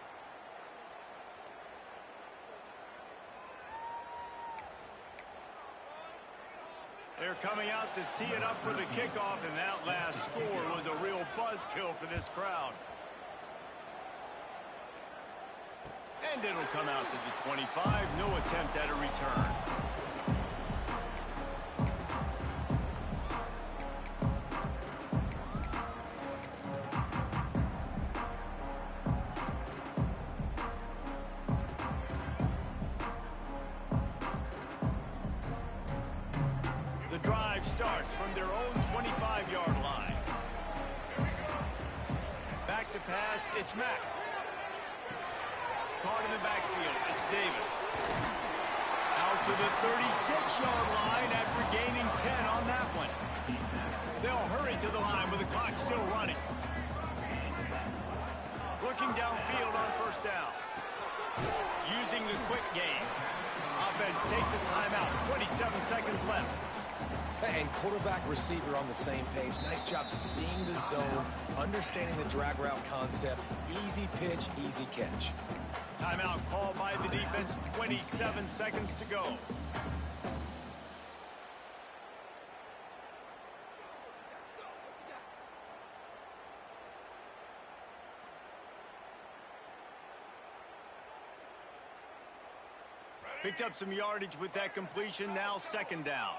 They're coming out to tee it up for the kickoff, and that last score was a real buzzkill for this crowd. And it'll come out to the 25. No attempt at a return. The drive starts from their own 25-yard line. Back to pass, it's Mack. Caught in the backfield, it's Davis. Out to the 36-yard line after gaining 10 on that one. They'll hurry to the line with the clock still running. Looking downfield on 1st down. Using the quick game. Offense takes a timeout, 27 seconds left. And quarterback receiver on the same page. Nice job seeing the zone, understanding the drag route concept. Easy pitch, easy catch. Timeout called by the defense, 27 seconds to go. Picked up some yardage with that completion, now 2nd down.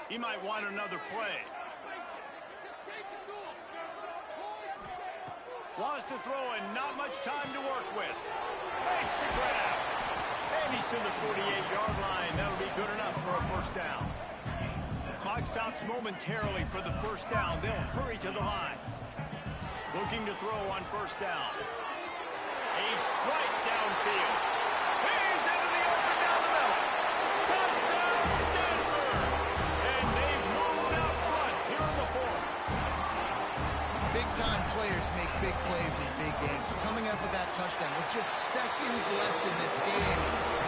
He might want another play. Wants to throw and not much time to work with. Makes the grab. And he's to the 48-yard line. That'll be good enough for a 1st down. Clock stops momentarily for the 1st down. They'll hurry to the line. Looking to throw on 1st down. A strike downfield. He's into the open down the middle. Touchdown, Stanford! And they've moved out front here in the 4th. Big-time players make big plays in big games. So coming up with that touchdown with just seconds left in this game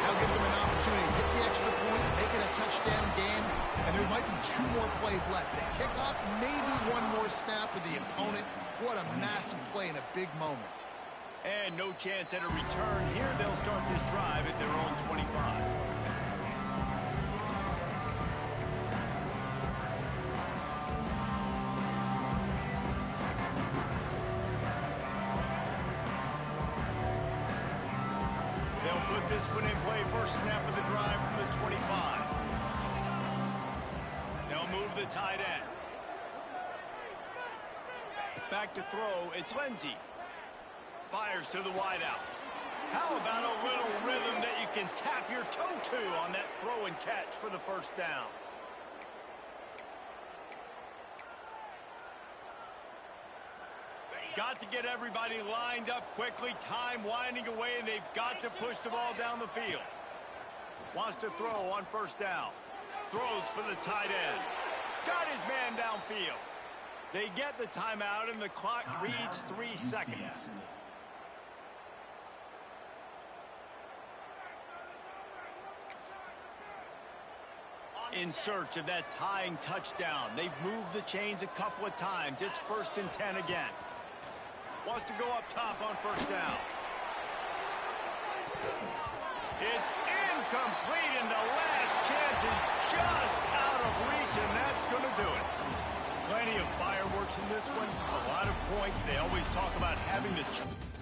now gives them an opportunity to hit the extra point, make it a touchdown game, and there might be 2 more plays left. They kick off, maybe 1 more snap with the opponent. What a massive play in a big moment. And no chance at a return here. They'll start this drive at their own 25. They'll put this one in play. First snap of the drive from the 25. They'll move the tight end. Back to throw, it's Lindsey. Fires to the wideout. How about a little rhythm that you can tap your toe to on that throw and catch for the 1st down? got to get everybody lined up quickly. Time winding away, and they've got to push the ball down the field. Wants to throw on first down. Throws for the tight end. Got his man downfield. They get the timeout, and the clock reads 3 seconds. In search of that tying touchdown. They've moved the chains a couple of times. It's 1st and 10 again. Wants to go up top on first down. It's incomplete, and the last chance is just out of reach, and that's going to do it. Plenty of fireworks in this one. A lot of points. They always talk about having to...